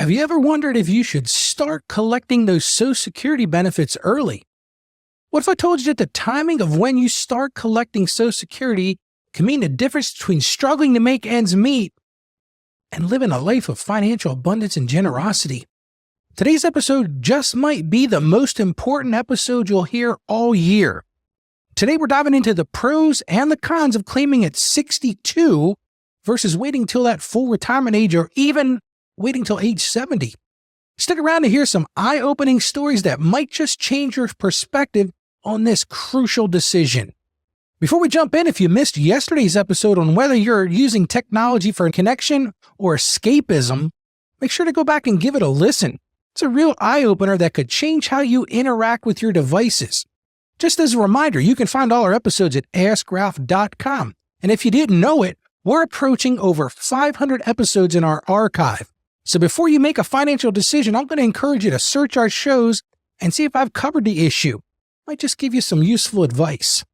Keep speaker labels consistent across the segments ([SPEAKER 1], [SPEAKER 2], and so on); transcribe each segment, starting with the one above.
[SPEAKER 1] Have you ever wondered if you should start collecting those Social Security benefits early? What if I told you that the timing of when you start collecting Social Security can mean the difference between struggling to make ends meet and living a life of financial abundance and generosity? Today's episode just might be the most important episode you'll hear all year. Today we're diving into the pros and the cons of claiming at 62 versus waiting till that full retirement age or even waiting till age 70. Stick around to hear some eye-opening stories that might just change your perspective on this crucial decision. Before we jump in, if you missed yesterday's episode on whether you're using technology for connection or escapism, make sure to go back and give it a listen. It's a real eye-opener that could change how you interact with your devices. Just as a reminder, you can find all our episodes at AskRalph.com. And if you didn't know it, we're approaching over 500 episodes in our archive. So before you make a financial decision, I'm going to encourage you to search our shows and see if I've covered the issue. Might just give you some useful advice.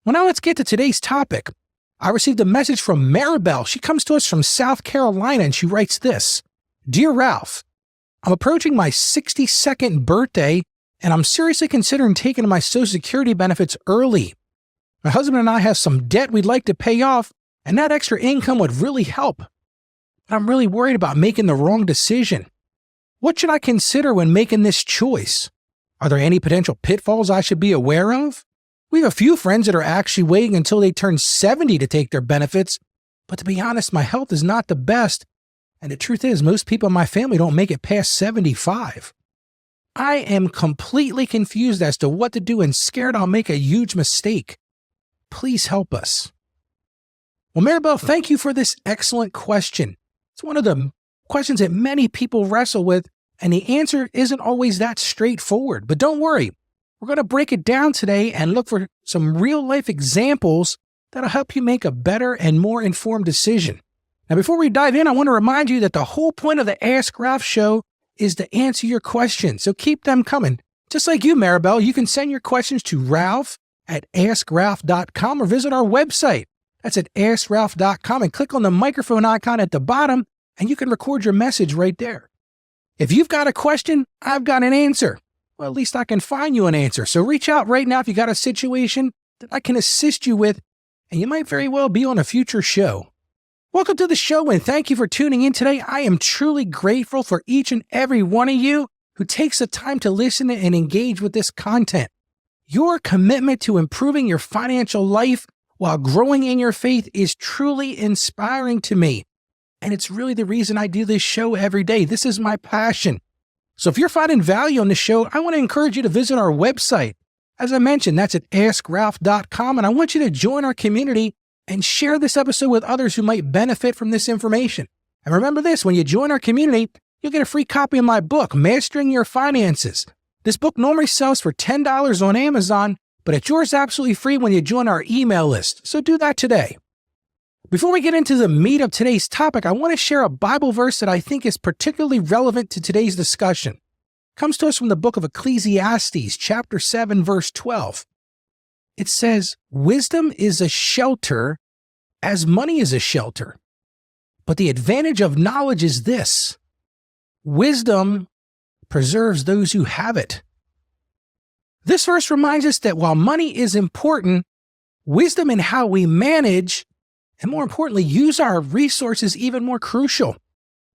[SPEAKER 1] Well, now let's get to today's topic. I received a message from Margaret. She comes to us from South Carolina and she writes this: Dear Ralph, I'm approaching my 62nd birthday and I'm seriously considering taking my Social Security benefits early. My husband and I have some debt we'd like to pay off, and that extra income would really help. But I'm really worried about making the wrong decision. What should I consider when making this choice? Are there any potential pitfalls I should be aware of? We have a few friends that are actually waiting until they turn 70 to take their benefits, but to be honest, my health is not the best, and the truth is most people in my family don't make it past 75. I am completely confused as to what to do and scared I'll make a huge mistake. Please help us. Well, Maribel, thank you for this excellent question. It's one of the questions that many people wrestle with, and the answer isn't always that straightforward. But don't worry, we're going to break it down today and look for some real-life examples that'll help you make a better and more informed decision. Now, before we dive in, I want to remind you that the whole point of the Ask Ralph show is to answer your questions, so keep them coming. Just like you, Maribel, you can send your questions to Ralph@AskRalph.com or visit our website. That's at AskRalph.com and click on the microphone icon at the bottom and you can record your message right there. If you've got a question, I've got an answer. Well, at least I can find you an answer. So reach out right now if you got a situation that I can assist you with, and you might very well be on a future show. Welcome to the show and thank you for tuning in today. I am truly grateful for each and every one of you who takes the time to listen and engage with this content. Your commitment to improving your financial life while growing in your faith is truly inspiring to me. And it's really the reason I do this show every day. This is my passion. So if you're finding value on this show, I want to encourage you to visit our website. As I mentioned, that's at AskRalph.com, and I want you to join our community and share this episode with others who might benefit from this information. And remember this, when you join our community, you'll get a free copy of my book, Mastering Your Finances. This book normally sells for $10 on Amazon, but it's yours absolutely free when you join our email list. So do that today. Before we get into the meat of today's topic, I want to share a Bible verse that I think is particularly relevant to today's discussion. It comes to us from the book of Ecclesiastes, chapter 7, verse 12. It says, Wisdom is a shelter as money is a shelter. But the advantage of knowledge is this: wisdom preserves those who have it. This verse reminds us that while money is important, wisdom in how we manage and, more importantly, use our resources is even more crucial.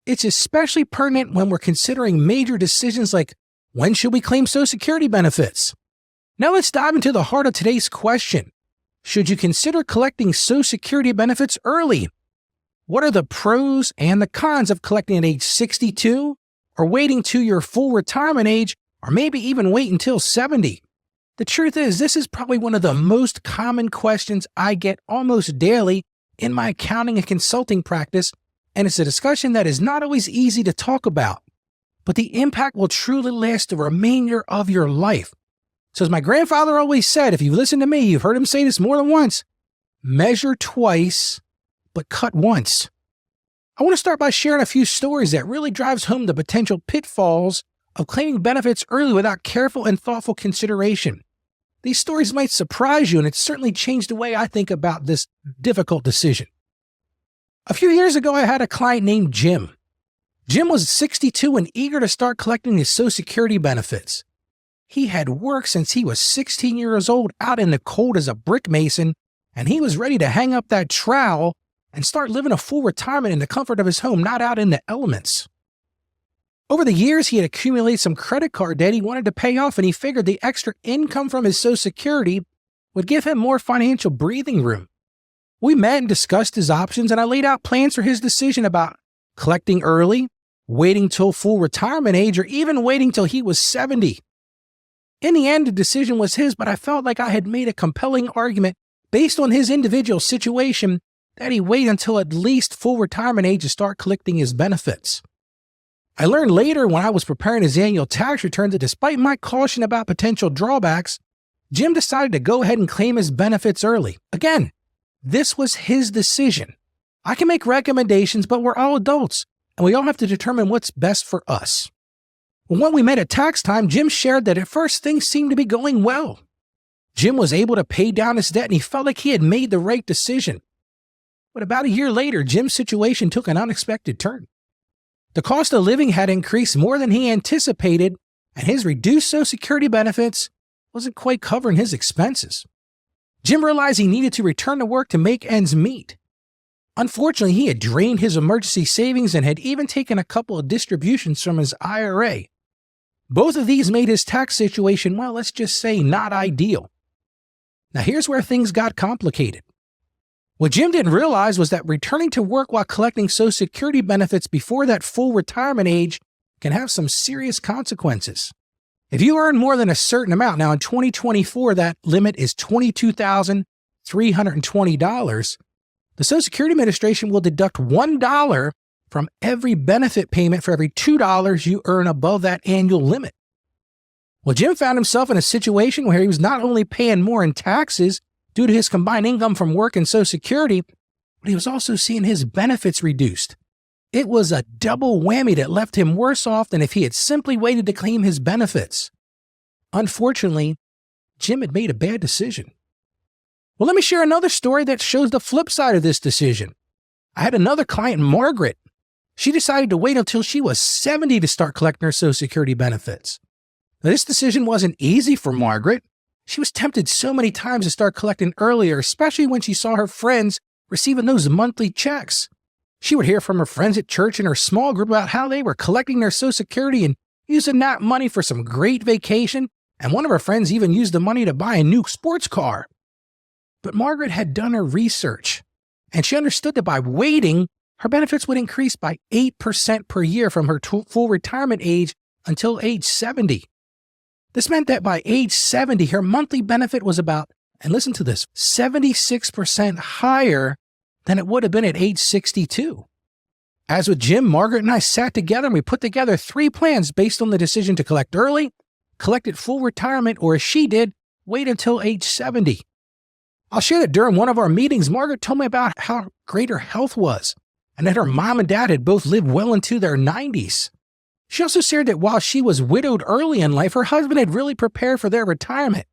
[SPEAKER 1] It's especially pertinent when we're considering major decisions like when should we claim Social Security benefits? Now let's dive into the heart of today's question. Should you consider collecting Social Security benefits early? What are the pros and the cons of collecting at age 62 or waiting to your full retirement age, or maybe even wait until 70? The truth is, this is probably one of the most common questions I get almost daily in my accounting and consulting practice, and it's a discussion that is not always easy to talk about, but the impact will truly last the remainder of your life. So as my grandfather always said, if you've listened to me, you've heard him say this more than once: measure twice, but cut once. I want to start by sharing a few stories that really drives home the potential pitfalls of claiming benefits early without careful and thoughtful consideration. These stories might surprise you, and it's certainly changed the way I think about this difficult decision. A few years ago, I had a client named Jim. Jim was 62 and eager to start collecting his Social Security benefits. He had worked since he was 16 years old out in the cold as a brick mason, and he was ready to hang up that trowel and start living a full retirement in the comfort of his home, not out in the elements. Over the years, he had accumulated some credit card debt he wanted to pay off, and he figured the extra income from his Social Security would give him more financial breathing room. We met and discussed his options, and I laid out plans for his decision about collecting early, waiting till full retirement age, or even waiting till he was 70. In the end, the decision was his, but I felt like I had made a compelling argument based on his individual situation that he wait until at least full retirement age to start collecting his benefits. I learned later when I was preparing his annual tax return that despite my caution about potential drawbacks, Jim decided to go ahead and claim his benefits early. Again, this was his decision. I can make recommendations, but we're all adults, and we all have to determine what's best for us. When we met at tax time, Jim shared that at first things seemed to be going well. Jim was able to pay down his debt, and he felt like he had made the right decision. But about a year later, Jim's situation took an unexpected turn. The cost of living had increased more than he anticipated, and his reduced Social Security benefits wasn't quite covering his expenses. Jim realized he needed to return to work to make ends meet. Unfortunately, he had drained his emergency savings and had even taken a couple of distributions from his IRA. Both of these made his tax situation, well, let's just say not ideal. Now here's where things got complicated. What Jim didn't realize was that returning to work while collecting Social Security benefits before that full retirement age can have some serious consequences. If you earn more than a certain amount, now in 2024 that limit is $22,320, the Social Security Administration will deduct $1 from every benefit payment for every $2 you earn above that annual limit. Well, Jim found himself in a situation where he was not only paying more in taxes due to his combined income from work and Social Security, but he was also seeing his benefits reduced. It was a double whammy that left him worse off than if he had simply waited to claim his benefits. Unfortunately, Jim had made a bad decision. Well, let me share another story that shows the flip side of this decision. I had another client, Margaret. She decided to wait until she was 70 to start collecting her Social Security benefits. Now, this decision wasn't easy for Margaret. She was tempted so many times to start collecting earlier, especially when she saw her friends receiving those monthly checks. She would hear from her friends at church and her small group about how they were collecting their Social Security and using that money for some great vacation, and one of her friends even used the money to buy a new sports car. But Margaret had done her research, and she understood that by waiting, her benefits would increase by 8% per year from her full retirement age until age 70. This meant that by age 70, her monthly benefit was about, and listen to this, 76% higher than it would have been at age 62. As with Jim, Margaret and I sat together and we put together 3 plans based on the decision to collect early, collect at full retirement, or as she did, wait until age 70. I'll share that during one of our meetings, Margaret told me about how great her health was and that her mom and dad had both lived well into their 90s. She also shared that while she was widowed early in life, her husband had really prepared for their retirement.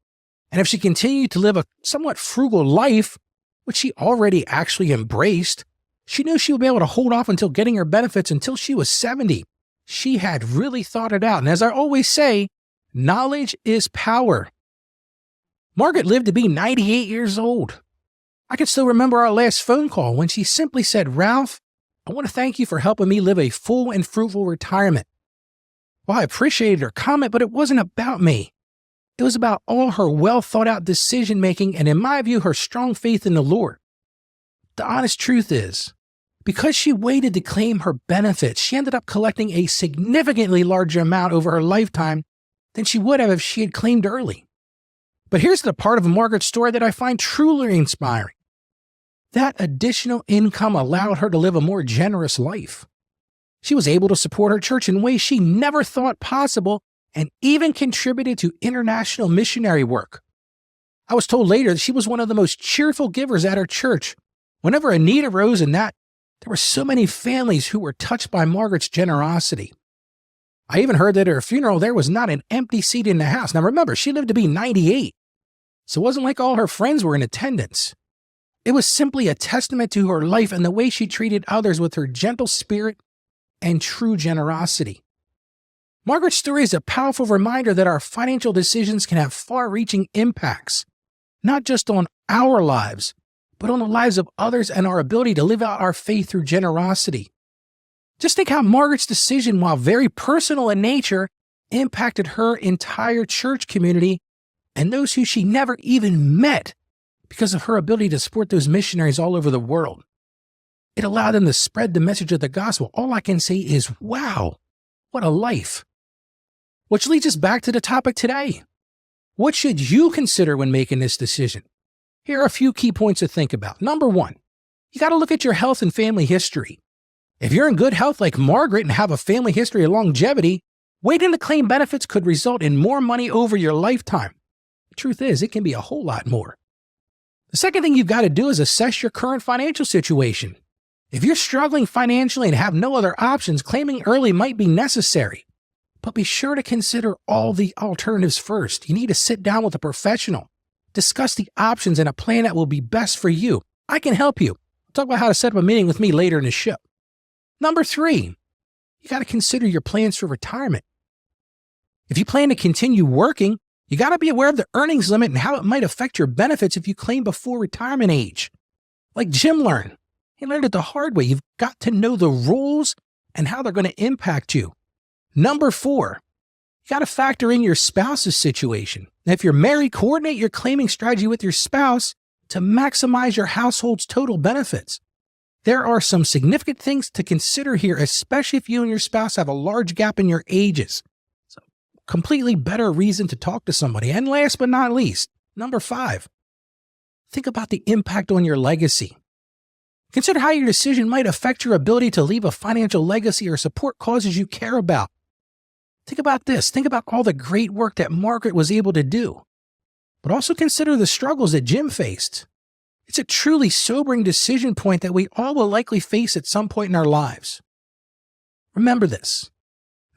[SPEAKER 1] And if she continued to live a somewhat frugal life, which she already actually embraced, she knew she would be able to hold off until getting her benefits until she was 70. She had really thought it out. And as I always say, knowledge is power. Margaret lived to be 98 years old. I can still remember our last phone call when she simply said, "Ralph, I want to thank you for helping me live a full and fruitful retirement." Well, I appreciated her comment, but it wasn't about me. It was about all her well-thought-out decision-making and, in my view, her strong faith in the Lord. The honest truth is, because she waited to claim her benefits, she ended up collecting a significantly larger amount over her lifetime than she would have if she had claimed early. But here's the part of Margaret's story that I find truly inspiring. That additional income allowed her to live a more generous life. She was able to support her church in ways she never thought possible and even contributed to international missionary work. I was told later that she was one of the most cheerful givers at her church. Whenever a need arose in that, there were so many families who were touched by Margaret's generosity. I even heard that at her funeral there was not an empty seat in the house. Now remember, she lived to be 98, so it wasn't like all her friends were in attendance. It was simply a testament to her life and the way she treated others with her gentle spirit and true generosity. Margaret's story is a powerful reminder that our financial decisions can have far-reaching impacts, not just on our lives, but on the lives of others and our ability to live out our faith through generosity. Just think how Margaret's decision, while very personal in nature, impacted her entire church community and those who she never even met because of her ability to support those missionaries all over the world. It allowed them to spread the message of the gospel. All I can say is, wow, what a life. Which leads us back to the topic today. What should you consider when making this decision? Here are a few key points to think about. Number one, you got to look at your health and family history. If you're in good health like Margaret and have a family history of longevity, waiting to claim benefits could result in more money over your lifetime. The truth is, it can be a whole lot more. The second thing you've got to do is assess your current financial situation. If you're struggling financially and have no other options, claiming early might be necessary. But be sure to consider all the alternatives first. You need to sit down with a professional, discuss the options and a plan that will be best for you. I can help you. I'll talk about how to set up a meeting with me later in the show. Number three, you got to consider your plans for retirement. If you plan to continue working, you got to be aware of the earnings limit and how it might affect your benefits if you claim before retirement age. Like Jim learned. He learned it the hard way. You've got to know the rules and how they're going to impact you. Number four, you got to factor in your spouse's situation. Now, if you're married, coordinate your claiming strategy with your spouse to maximize your household's total benefits. There are some significant things to consider here, especially if you and your spouse have a large gap in your ages. So, completely better reason to talk to somebody. And last but not least, number five, think about the impact on your legacy. Consider how your decision might affect your ability to leave a financial legacy or support causes you care about. Think about this. Think about all the great work that Margaret was able to do. But also consider the struggles that Jim faced. It's a truly sobering decision point that we all will likely face at some point in our lives. Remember this.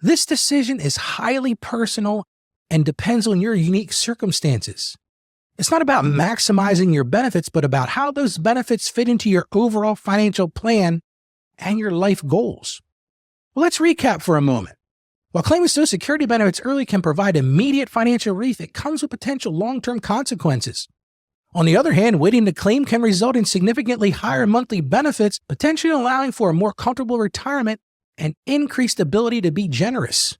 [SPEAKER 1] This decision is highly personal and depends on your unique circumstances. It's not about maximizing your benefits, but about how those benefits fit into your overall financial plan and your life goals. Well, let's recap for a moment. While claiming Social Security benefits early can provide immediate financial relief, it comes with potential long-term consequences. On the other hand, waiting to claim can result in significantly higher monthly benefits, potentially allowing for a more comfortable retirement and increased ability to be generous.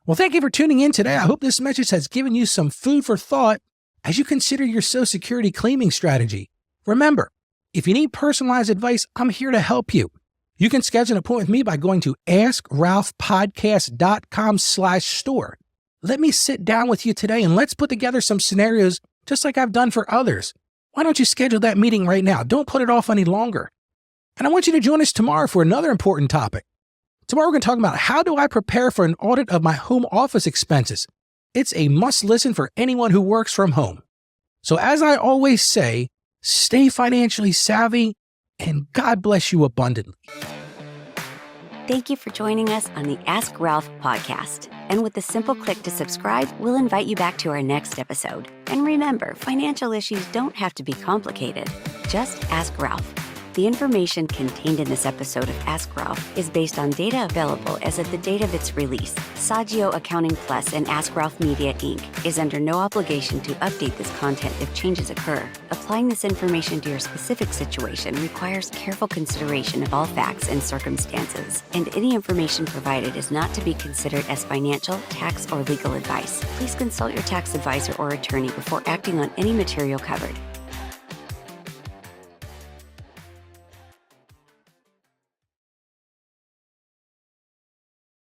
[SPEAKER 1] Well, thank you for tuning in today. I hope this message has given you some food for thought as you consider your Social Security claiming strategy. Remember, if you need personalized advice, I'm here to help you. You can schedule an appointment with me by going to askralphpodcast.com/store. Let me sit down with you today and let's put together some scenarios just like I've done for others. Why don't you schedule that meeting right now? Don't put it off any longer. And I want you to join us tomorrow for another important topic. Tomorrow we're going to talk about how do I prepare for an audit of my home office expenses. It's a must listen for anyone who works from home. So as I always say, stay financially savvy and God bless you abundantly.
[SPEAKER 2] Thank you for joining us on the Ask Ralph podcast. And with a simple click to subscribe, we'll invite you back to our next episode. And remember, financial issues don't have to be complicated. Just ask Ralph. The information contained in this episode of Ask Ralph is based on data available as of the date of its release. Saggio Accounting Plus and Ask Ralph Media, Inc. is under no obligation to update this content if changes occur. Applying this information to your specific situation requires careful consideration of all facts and circumstances, and any information provided is not to be considered as financial, tax, or legal advice. Please consult your tax advisor or attorney before acting on any material covered.